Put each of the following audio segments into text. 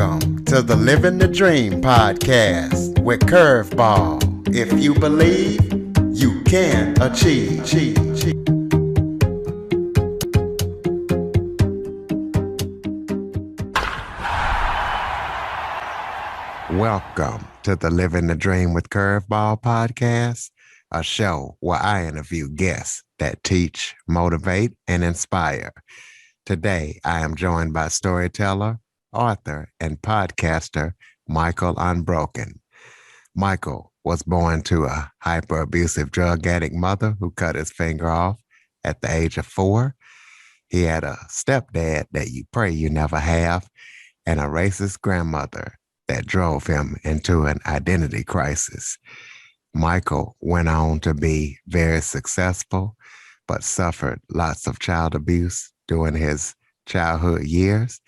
Welcome to the Living the Dream podcast with Curveball. If you believe, you can achieve. Welcome to the Living the Dream with Curveball podcast, a show where I interview guests that teach, motivate, and inspire. Today, I am joined by storyteller, author, and podcaster Michael Unbroken. Michael was born to a hyper-abusive drug addict mother who cut his finger off at the age of 4. He had a stepdad that you pray you never have, and a racist grandmother that drove him into an identity crisis. Michael went on to be very successful, but suffered lots of child abuse during his childhood years.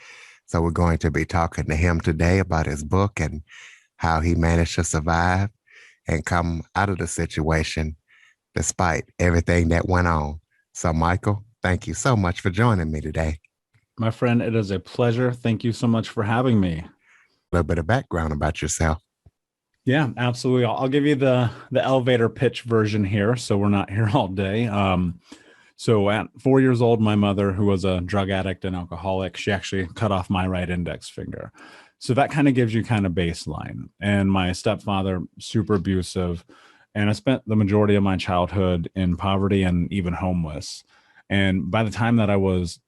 So we're going to be talking to him today about his book and how he managed to survive and come out of the situation despite everything that went on. So Michael, thank you so much for joining me today. My friend, it is a pleasure. Thank you so much for having me. A little bit of background about yourself. Yeah, absolutely. I'll give you the elevator pitch version here, so we're not here all day. So at 4 years old, my mother, who was a drug addict and alcoholic, she actually cut off my right index finger. So that kind of gives you kind of baseline. And my stepfather, super abusive. And I spent the majority of my childhood in poverty and even homeless. And by the time that I was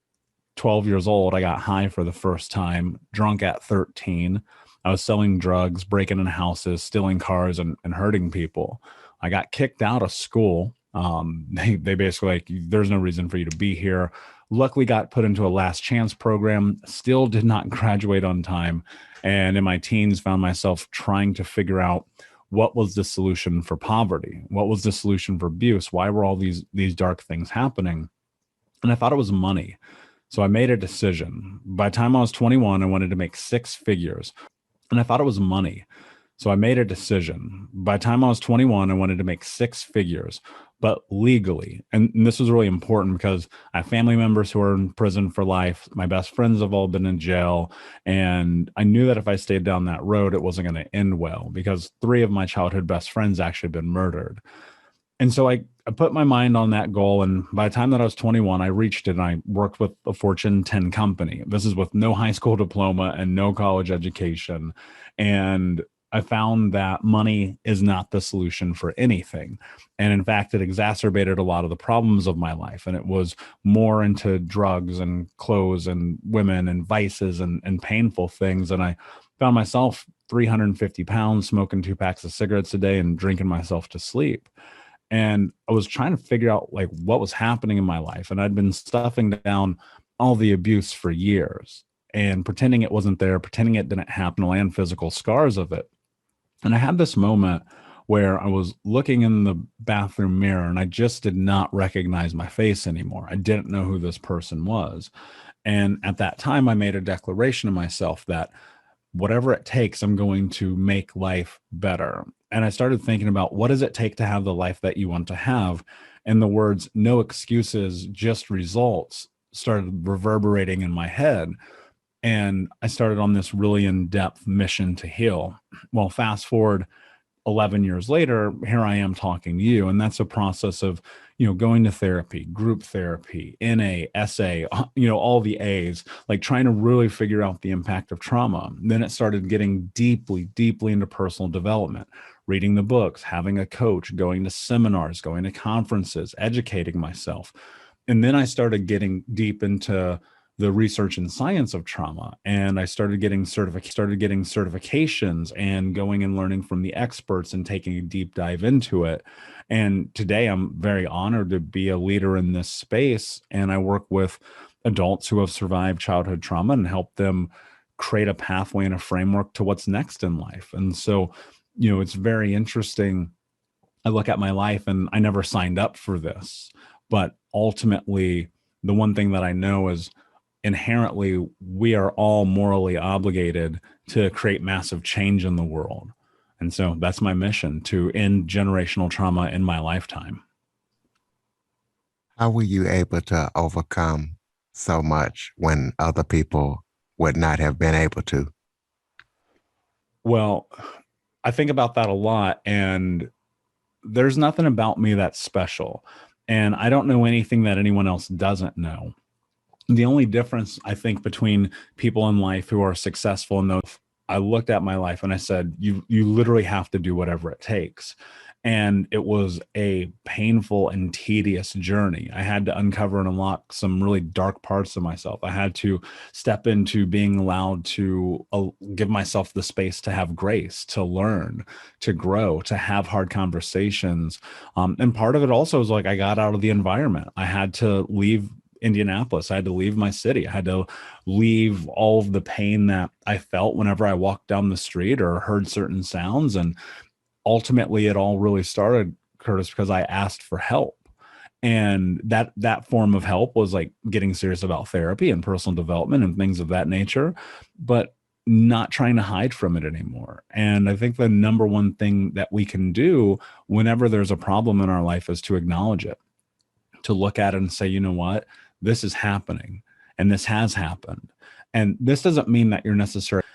12 years old, I got high for the first time, drunk at 13. I was selling drugs, breaking in houses, stealing cars, and hurting people. I got kicked out of school. They basically like, there's no reason for you to be here. Luckily got put into a last chance program, still did not graduate on time. And in my teens found myself trying to figure out what was the solution for poverty? What was the solution for abuse? Why were all these dark things happening? And I thought it was money. So I made a decision. By the time I was 21, I wanted to make 6 figures. And I thought it was money. So I made a decision. By the time I was 21, I wanted to make 6 figures, but legally. And this was really important because I have family members who are in prison for life. My best friends have all been in jail. And I knew that if I stayed down that road, it wasn't going to end well because 3 of my childhood best friends actually had been murdered. And so I put my mind on that goal. And by the time that I was 21, I reached it and I worked with a Fortune 10 company. This is with no high school diploma and no college education. And I found that money is not the solution for anything. And in fact, it exacerbated a lot of the problems of my life. And it was more into drugs and clothes and women and vices and painful things. And I found myself 350 pounds, smoking 2 packs of cigarettes a day and drinking myself to sleep. And I was trying to figure out like what was happening in my life. And I'd been stuffing down all the abuse for years and pretending it wasn't there, pretending it didn't happen, and physical scars of it. And I had this moment where I was looking in the bathroom mirror and I just did not recognize my face anymore. I didn't know who this person was. And at that time, I made a declaration to myself that whatever it takes, I'm going to make life better. And I started thinking about what does it take to have the life that you want to have? And the words, no excuses, just results, started reverberating in my head. And I started on this really in-depth mission to heal. Well, fast forward 11 years later, here I am talking to you. And that's a process of, going to therapy, group therapy, NA, SA, all the A's, like trying to really figure out the impact of trauma. And then it started getting deeply into personal development, reading the books, having a coach, going to seminars, going to conferences, educating myself. And then I started getting deep into the research and science of trauma. And I started getting certifications and going and learning from the experts and taking a deep dive into it. And today I'm very honored to be a leader in this space. And I work with adults who have survived childhood trauma and help them create a pathway and a framework to what's next in life. And so, it's very interesting. I look at my life and I never signed up for this, but ultimately the one thing that I know is inherently, we are all morally obligated to create massive change in the world. And so that's my mission, to end generational trauma in my lifetime. How were you able to overcome so much when other people would not have been able to? Well, I think about that a lot, and there's nothing about me that's special. And I don't know anything that anyone else doesn't know. The only difference I think between people in life who are successful and those, I looked at my life and I said, you literally have to do whatever it takes. And it was a painful and tedious journey. I had to uncover and unlock some really dark parts of myself. I had to step into being allowed to give myself the space to have grace, to learn, to grow, to have hard conversations. And part of it also is like I got out of the environment. I had to leave Indianapolis. I had to leave my city. I had to leave all of the pain that I felt whenever I walked down the street or heard certain sounds. And ultimately, it all really started, Curtis, because I asked for help. And that form of help was like getting serious about therapy and personal development and things of that nature, but not trying to hide from it anymore. And I think the number one thing that we can do whenever there's a problem in our life is to acknowledge it, to look at it and say, you know what, this is happening and this has happened. And this doesn't mean that you're necessarily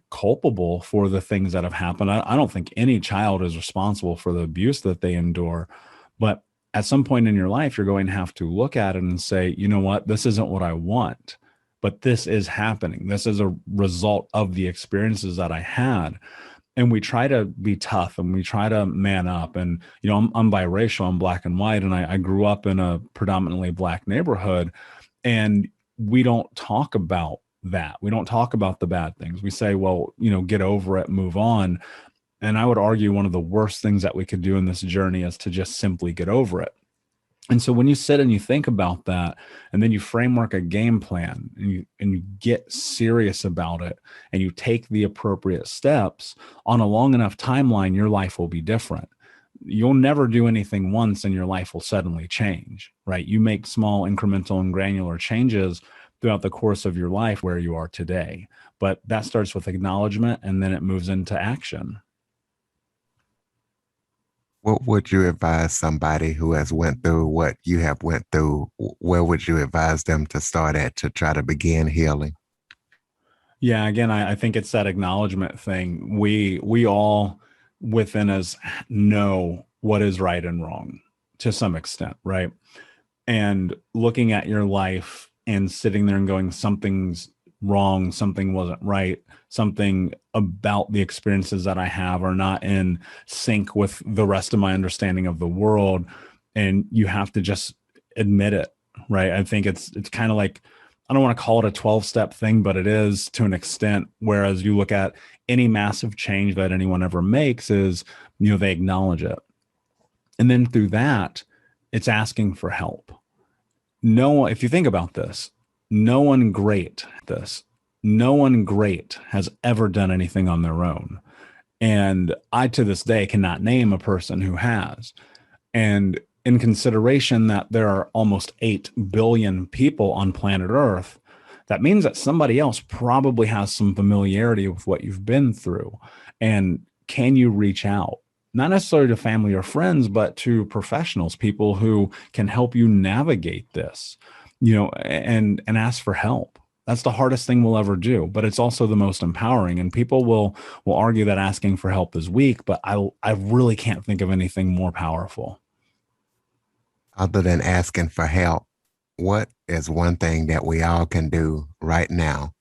culpable for the things that have happened. I don't think any child is responsible for the abuse that they endure. But at some point in your life, you're going to have to look at it and say, you know what, this isn't what I want, but this is happening. This is a result of the experiences that I had. And we try to be tough and we try to man up. And, you know, I'm biracial, I'm black and white, and I grew up in a predominantly black neighborhood. And we don't talk about that. We don't talk about the bad things. We say, well, you know, get over it, move on. And I would argue one of the worst things that we could do in this journey is to just simply get over it. And so when you sit and you think about that, and then you framework a game plan and you get serious about it and you take the appropriate steps on a long enough timeline, your life will be different. You'll never do anything once and your life will suddenly change, right? You make small incremental and granular changes throughout the course of your life where you are today. But that starts with acknowledgement and then it moves into action. What would you advise somebody who has went through what you have went through? Where would you advise them to start at to try to begin healing? Yeah, again, I think it's that acknowledgement thing. We all within us know what is right and wrong to some extent, right? And looking at your life and sitting there and going, something's wrong, something wasn't right, something about the experiences that I have are not in sync with the rest of my understanding of the world. And you have to just admit it, right? I think it's kind of like, I don't want to call it a 12-step thing, but it is to an extent. Whereas you look at any massive change that anyone ever makes is, you know, they acknowledge it. And then through that, it's asking for help. No, if you think about this, no one great this, no one great has ever done anything on their own. And I, to this day, cannot name a person who has. And in consideration that there are almost 8 billion people on planet Earth, that means that somebody else probably has some familiarity with what you've been through. And can you reach out? Not necessarily to family or friends, but to professionals, people who can help you navigate this, you know, and ask for help. That's the hardest thing we'll ever do, but it's also the most empowering. And people will argue that asking for help is weak, but I really can't think of anything more powerful. Other than asking for help, what is one thing that we all can do right now,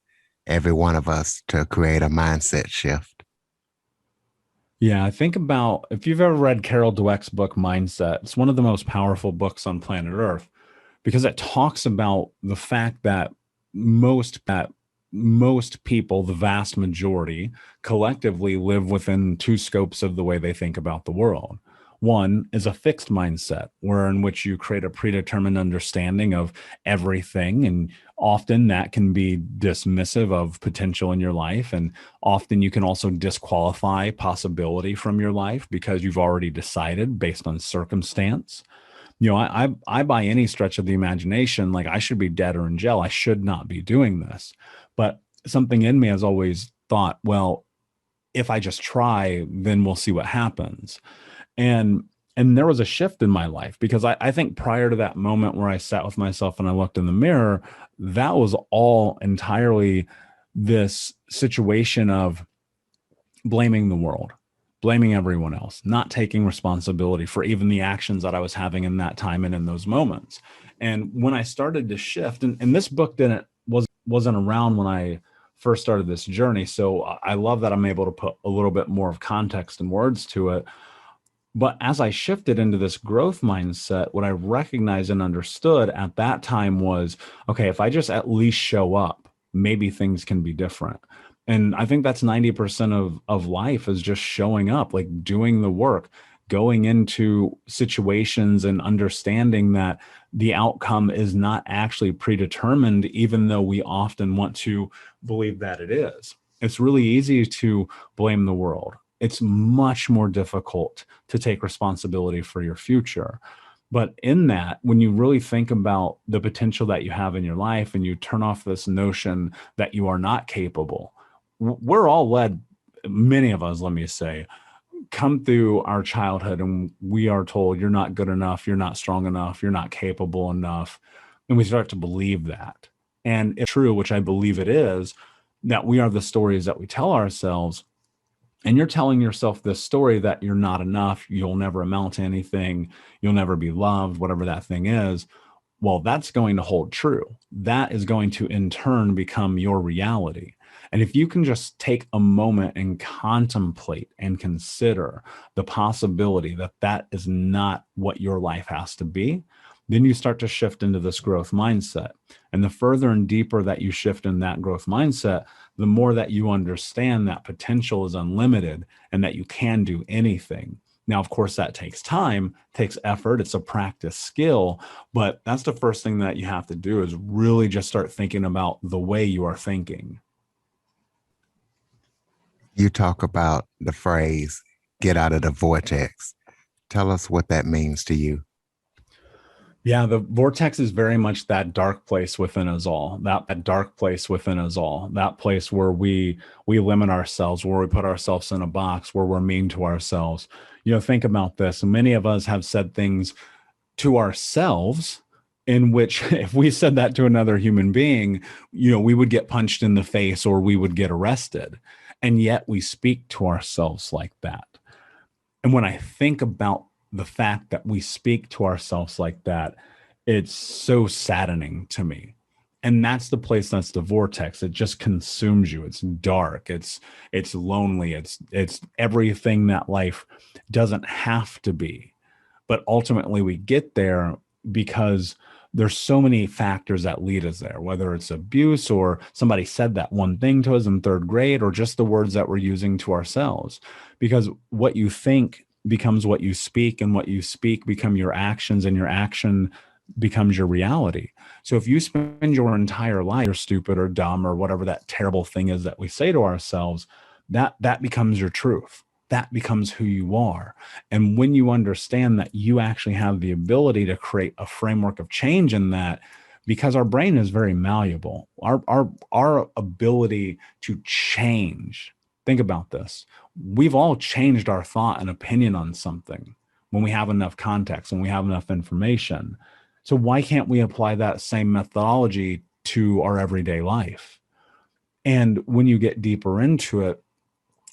every one of us, to create a mindset shift? Yeah, I think about if you've ever read Carol Dweck's book Mindset, it's one of the most powerful books on planet Earth because it talks about the fact that most people, the vast majority, collectively live within two scopes of the way they think about the world. One is a fixed mindset, where in which you create a predetermined understanding of everything, and often that can be dismissive of potential in your life, and often you can also disqualify possibility from your life because you've already decided based on circumstance. You know, I by any stretch of the imagination, like I should be dead or in jail. I should not be doing this. But something in me has always thought, well, if I just try, then we'll see what happens. And and there was a shift in my life because I think prior to that moment where I sat with myself and I looked in the mirror, that was all entirely this situation of blaming the world, blaming everyone else, not taking responsibility for even the actions that I was having in that time and in those moments. And when I started to shift, and this book wasn't around when I first started this journey. So I love that I'm able to put a little bit more of context and words to it. But as I shifted into this growth mindset, what I recognized and understood at that time was, okay, if I just at least show up, maybe things can be different. And I think that's 90% of life is just showing up, like doing the work, going into situations and understanding that the outcome is not actually predetermined, even though we often want to believe that it is. It's really easy to blame the world. It's much more difficult to take responsibility for your future. But in that, when you really think about the potential that you have in your life and you turn off this notion that you are not capable, we're all led, many of us, let me say, come through our childhood and we are told you're not good enough, you're not strong enough, you're not capable enough. And we start to believe that. And it's true, which I believe it is, that we are the stories that we tell ourselves. And you're telling yourself this story that you're not enough, you'll never amount to anything, you'll never be loved, whatever that thing is. Well, that's going to hold true. That is going to in turn become your reality. And if you can just take a moment and contemplate and consider the possibility that that is not what your life has to be, then you start to shift into this growth mindset. And the further and deeper that you shift in that growth mindset, the more that you understand that potential is unlimited and that you can do anything. Now, of course, that takes time, takes effort. It's a practice skill, but that's the first thing that you have to do is really just start thinking about the way you are thinking. You talk about the phrase, get out of the vortex. Tell us what that means to you. Yeah, the vortex is very much that dark place within us all. That dark place within us all. That place where we limit ourselves, where we put ourselves in a box, where we're mean to ourselves. Think about this. Many of us have said things to ourselves in which if we said that to another human being, we would get punched in the face or we would get arrested. And yet we speak to ourselves like that. And when I think about the fact that we speak to ourselves like that, it's so saddening to me. And that's the place, that's the vortex. It just consumes you. It's dark. It's lonely. It's everything that life doesn't have to be. But ultimately we get there because there's so many factors that lead us there, whether it's abuse or somebody said that one thing to us in third grade or just the words that we're using to ourselves. Because what you think becomes what you speak, and what you speak become your actions, and your action becomes your reality. So if you spend your entire life, you're stupid or dumb or whatever that terrible thing is that we say to ourselves, that becomes your truth. That becomes who you are. And when you understand that you actually have the ability to create a framework of change in that, because our brain is very malleable, our ability to change. Think about this. We've all changed our thought and opinion on something when we have enough context, when we have enough information. So why can't we apply that same methodology to our everyday life? And when you get deeper into it,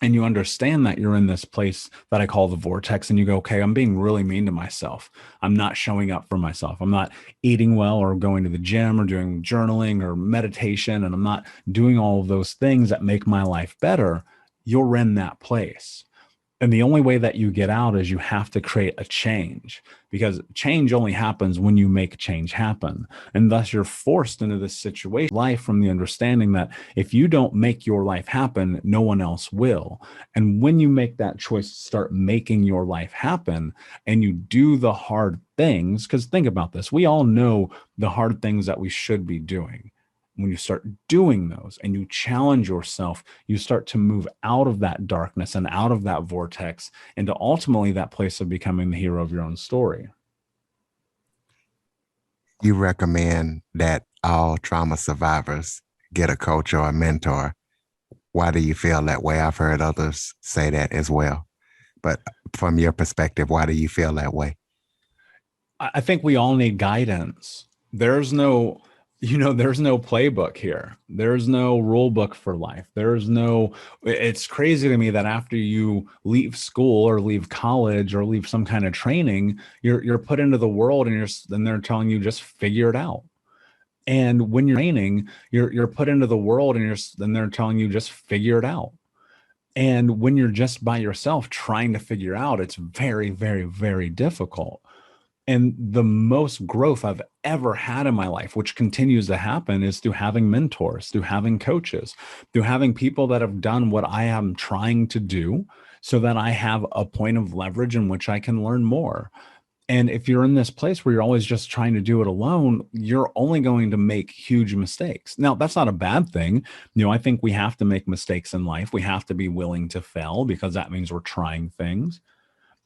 and you understand that you're in this place that I call the vortex, and you go, okay, I'm being really mean to myself. I'm not showing up for myself. I'm not eating well or going to the gym or doing journaling or meditation, and I'm not doing all of those things that make my life better. You're in that place. And the only way that you get out is you have to create a change, because change only happens when you make change happen. And thus you're forced into this situation, life, from the understanding that if you don't make your life happen, no one else will. And when you make that choice to start making your life happen and you do the hard things, because think about this, we all know the hard things that we should be doing. When you start doing those and you challenge yourself, you start to move out of that darkness and out of that vortex into ultimately that place of becoming the hero of your own story. You recommend that all trauma survivors get a coach or a mentor. Why do you feel that way? I've heard others say that as well. But from your perspective, why do you feel that way? I think we all need guidance. There's no There's no playbook here. There's no rule book for life. It's crazy to me that after you leave school or leave college or leave some kind of training, you're put into the world and they're telling you just figure it out. And when you're training, you're put into the world and they're telling you just figure it out. And when you're just by yourself trying to figure out, it's very, very, very difficult. And the most growth I've ever had in my life, which continues to happen, is through having mentors, through having coaches, through having people that have done what I am trying to do so that I have a point of leverage in which I can learn more. And if you're in this place where you're always just trying to do it alone, you're only going to make huge mistakes. Now, that's not a bad thing. I think we have to make mistakes in life. We have to be willing to fail because that means we're trying things.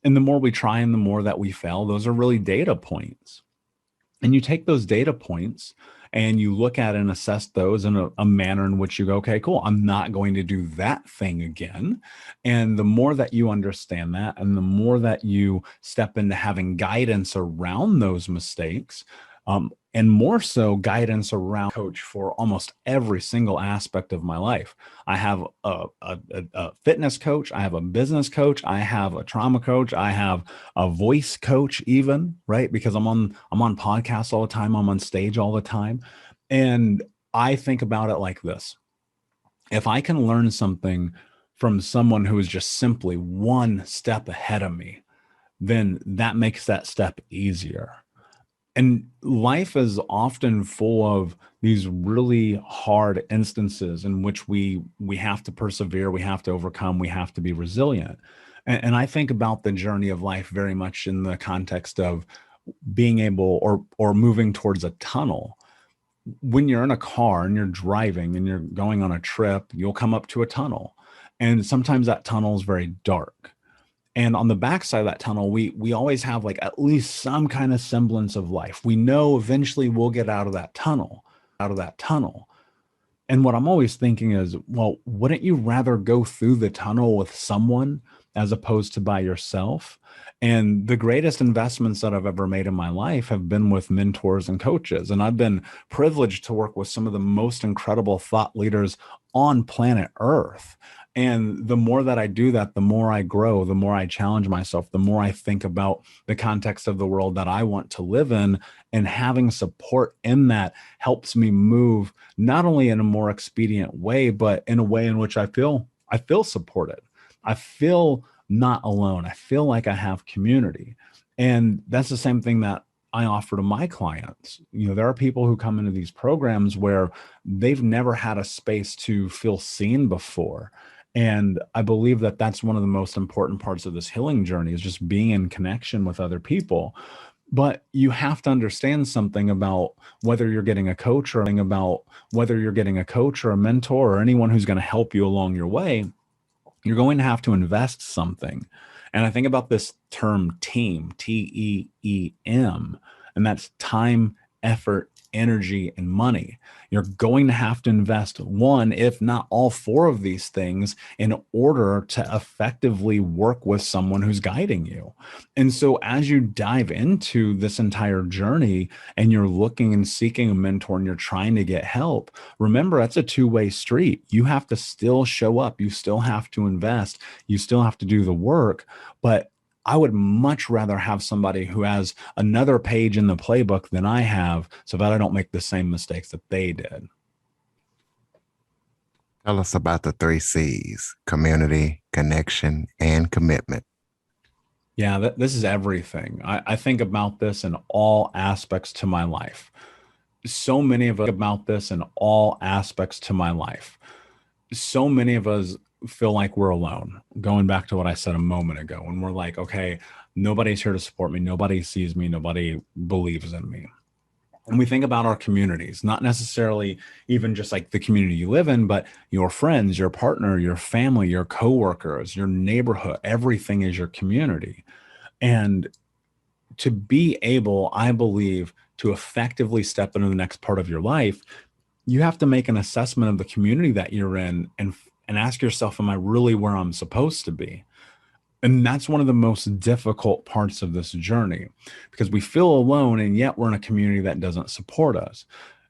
And the more we try and the more that we fail, those are really data points. And you take those data points and you look at and assess those in a manner in which you go, okay, cool, I'm not going to do that thing again. And the more that you understand that, and the more that you step into having guidance around those mistakes, and more so guidance around coach for almost every single aspect of my life. I have a fitness coach. I have a business coach. I have a trauma coach. I have a voice coach even, right? Because I'm on podcasts all the time. I'm on stage all the time. And I think about it like this. If I can learn something from someone who is just simply one step ahead of me, then that makes that step easier. And life is often full of these really hard instances in which we have to persevere, we have to overcome, we have to be resilient. And I think about the journey of life very much in the context of being able or moving towards a tunnel. When you're in a car and you're driving and you're going on a trip, you'll come up to a tunnel. And sometimes that tunnel is very dark. And on the backside of that tunnel, we always have like at least some kind of semblance of life. We know eventually we'll get out of that tunnel, out of that tunnel. And what I'm always thinking is, well, wouldn't you rather go through the tunnel with someone as opposed to by yourself? And the greatest investments that I've ever made in my life have been with mentors and coaches. And I've been privileged to work with some of the most incredible thought leaders on planet Earth. And the more that I do that, the more I grow, the more I challenge myself, the more I think about the context of the world that I want to live in. And having support in that helps me move not only in a more expedient way, but in a way in which I feel supported. I feel not alone. I feel like I have community. And that's the same thing that I offer to my clients. There are people who come into these programs where they've never had a space to feel seen before. And I believe that that's one of the most important parts of this healing journey is just being in connection with other people. But you have to understand something about whether you're getting a coach or a mentor or anyone who's going to help you along your way. You're going to have to invest something. And I think about this term team, TEEM, and that's time, effort, energy, and money. You're going to have to invest one, if not all four of these things in order to effectively work with someone who's guiding you. And so as you dive into this entire journey and you're looking and seeking a mentor and you're trying to get help, remember that's a two-way street. You have to still show up. You still have to invest. You still have to do the work. But I would much rather have somebody who has another page in the playbook than I have so that I don't make the same mistakes that they did. Tell us about the 3 C's: community, connection, and commitment. Yeah, this is everything. I think about this in all aspects to my life. So many of us about this in all aspects to my life. So many of us feel like we're alone. Going back to what I said a moment ago, when we're like, okay, nobody's here to support me. Nobody sees me. Nobody believes in me. And we think about our communities, not necessarily even just like the community you live in, but your friends, your partner, your family, your coworkers, your neighborhood, everything is your community. And to be able, I believe, to effectively step into the next part of your life, you have to make an assessment of the community that you're in and ask yourself, am I really where I'm supposed to be? And that's one of the most difficult parts of this journey because we feel alone and yet we're in a community that doesn't support us.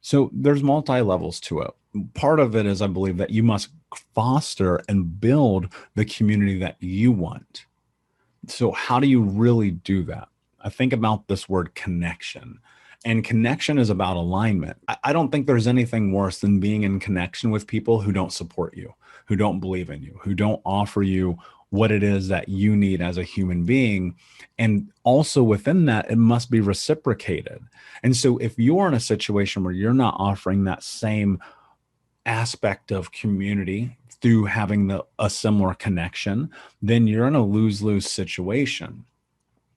So there's multi levels to it. Part of it is, I believe, that you must foster and build the community that you want. So, how do you really do that? I think about this word connection. And connection is about alignment. I don't think there's anything worse than being in connection with people who don't support you, who don't believe in you, who don't offer you what it is that you need as a human being. And also within that, it must be reciprocated. And so, if you're in a situation where you're not offering that same aspect of community through having a similar connection, then you're in a lose-lose situation.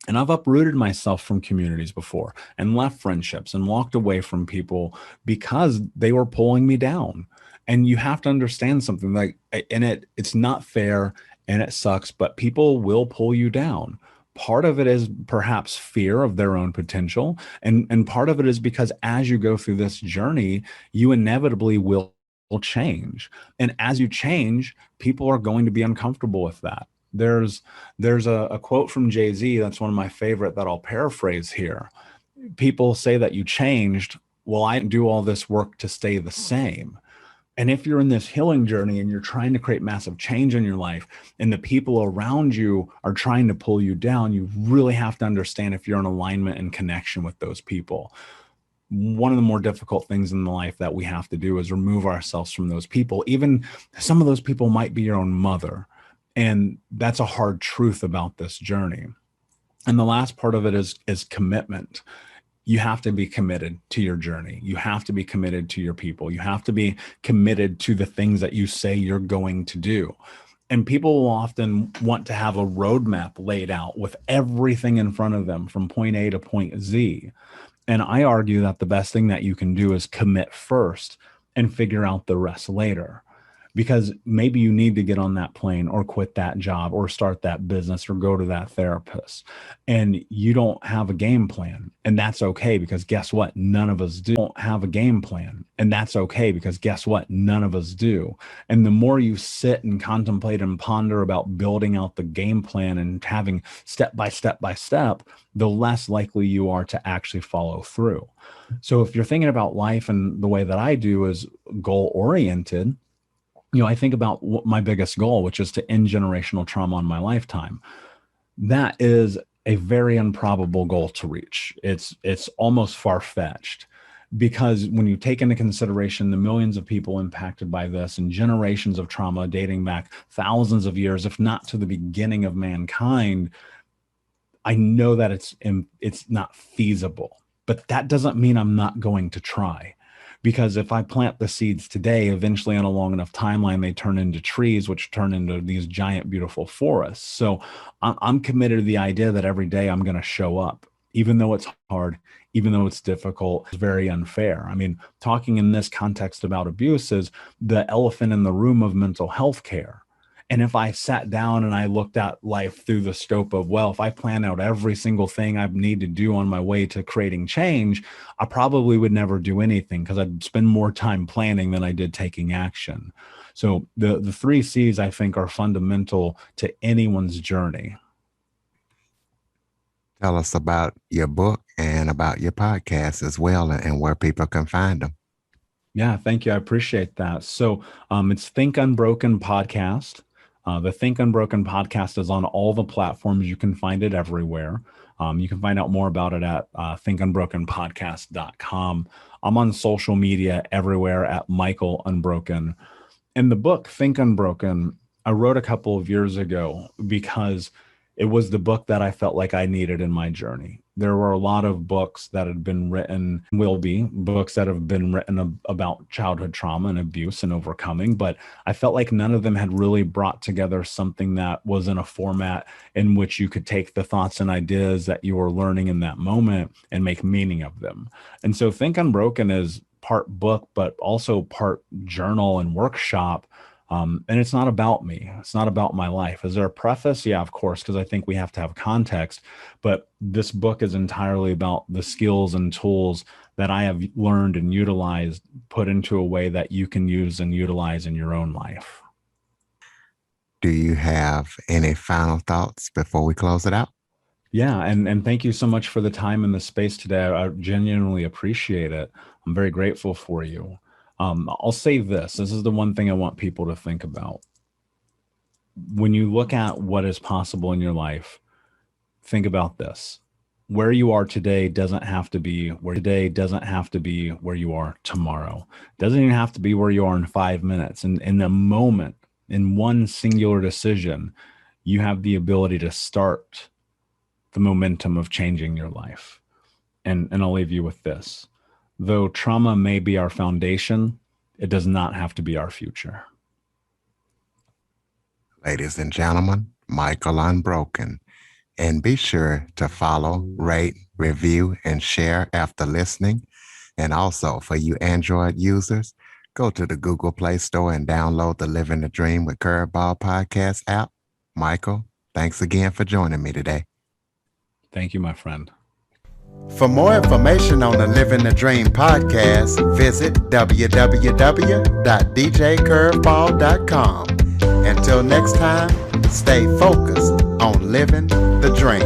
And I've uprooted myself from communities before and left friendships and walked away from people because they were pulling me down. And you have to understand something, like, and it's not fair and it sucks, but people will pull you down. Part of it is perhaps fear of their own potential. And part of it is because as you go through this journey, you inevitably will change. And as you change, people are going to be uncomfortable with that. There's a quote from Jay-Z that's one of my favorite that I'll paraphrase here. People say that you changed. Well, I didn't do all this work to stay the same. And if you're in this healing journey and you're trying to create massive change in your life and the people around you are trying to pull you down, you really have to understand if you're in alignment and connection with those people. One of the more difficult things in life that we have to do is remove ourselves from those people. Even some of those people might be your own mother. And that's a hard truth about this journey. And the last part of it is commitment. You have to be committed to your journey. You have to be committed to your people. You have to be committed to the things that you say you're going to do. And people will often want to have a roadmap laid out with everything in front of them from point A to point Z. And I argue that the best thing that you can do is commit first and figure out the rest later. Because maybe you need to get on that plane or quit that job or start that business or go to that therapist. And you don't have a game plan. And that's okay, because guess what? None of us do. Don't have a game plan. And that's okay, because guess what? None of us do. And the more you sit and contemplate and ponder about building out the game plan and having step by step by step, the less likely you are to actually follow through. So if you're thinking about life and the way that I do is goal oriented, I think about what my biggest goal, which is to end generational trauma in my lifetime. That is a very improbable goal to reach. It's almost far-fetched, because when you take into consideration the millions of people impacted by this and generations of trauma dating back thousands of years, if not to the beginning of mankind, I know that it's not feasible. But that doesn't mean I'm not going to try. Because if I plant the seeds today, eventually on a long enough timeline, they turn into trees, which turn into these giant, beautiful forests. So I'm committed to the idea that every day I'm going to show up, even though it's hard, even though it's difficult, it's very unfair. I mean, talking in this context about abuse is the elephant in the room of mental health care. And if I sat down and I looked at life through the scope of, well, if I plan out every single thing I need to do on my way to creating change, I probably would never do anything, because I'd spend more time planning than I did taking action. So the three C's, I think, are fundamental to anyone's journey. Tell us about your book and about your podcast as well, and where people can find them. Yeah, thank you. I appreciate that. So it's Think Unbroken Podcast. The Think Unbroken Podcast is on all the platforms. You can find it everywhere. You can find out more about it at thinkunbrokenpodcast.com. I'm on social media everywhere at Michael Unbroken. And the book, Think Unbroken, I wrote a couple of years ago because it was the book that I felt like I needed in my journey. There were a lot of books that had been written, will be books that have been written about childhood trauma and abuse and overcoming, but I felt like none of them had really brought together something that was in a format in which you could take the thoughts and ideas that you were learning in that moment and make meaning of them. And so Think Unbroken is part book, but also part journal and workshop. And it's not about me. It's not about my life. Is there a preface? Yeah, of course, because I think we have to have context. But this book is entirely about the skills and tools that I have learned and utilized, put into a way that you can use and utilize in your own life. Do you have any final thoughts before we close it out? Yeah, and thank you so much for the time and the space today. I genuinely appreciate it. I'm very grateful for you. I'll say this. This is the one thing I want people to think about. When you look at what is possible in your life, think about this. Where you are today doesn't have to be where you are tomorrow. Doesn't even have to be where you are in 5 minutes. And in the moment, in one singular decision, you have the ability to start the momentum of changing your life. And I'll leave you with this. Though trauma may be our foundation, it does not have to be our future. Ladies and gentlemen, Michael Unbroken. And be sure to follow, rate, review, and share after listening. And also for you Android users, go to the Google Play Store and download the Living the Dream with Curveball podcast app. Michael, thanks again for joining me today. Thank you, my friend. For more information on the Living the Dream podcast, visit www.djcurveball.com. Until next time, stay focused on living the dream.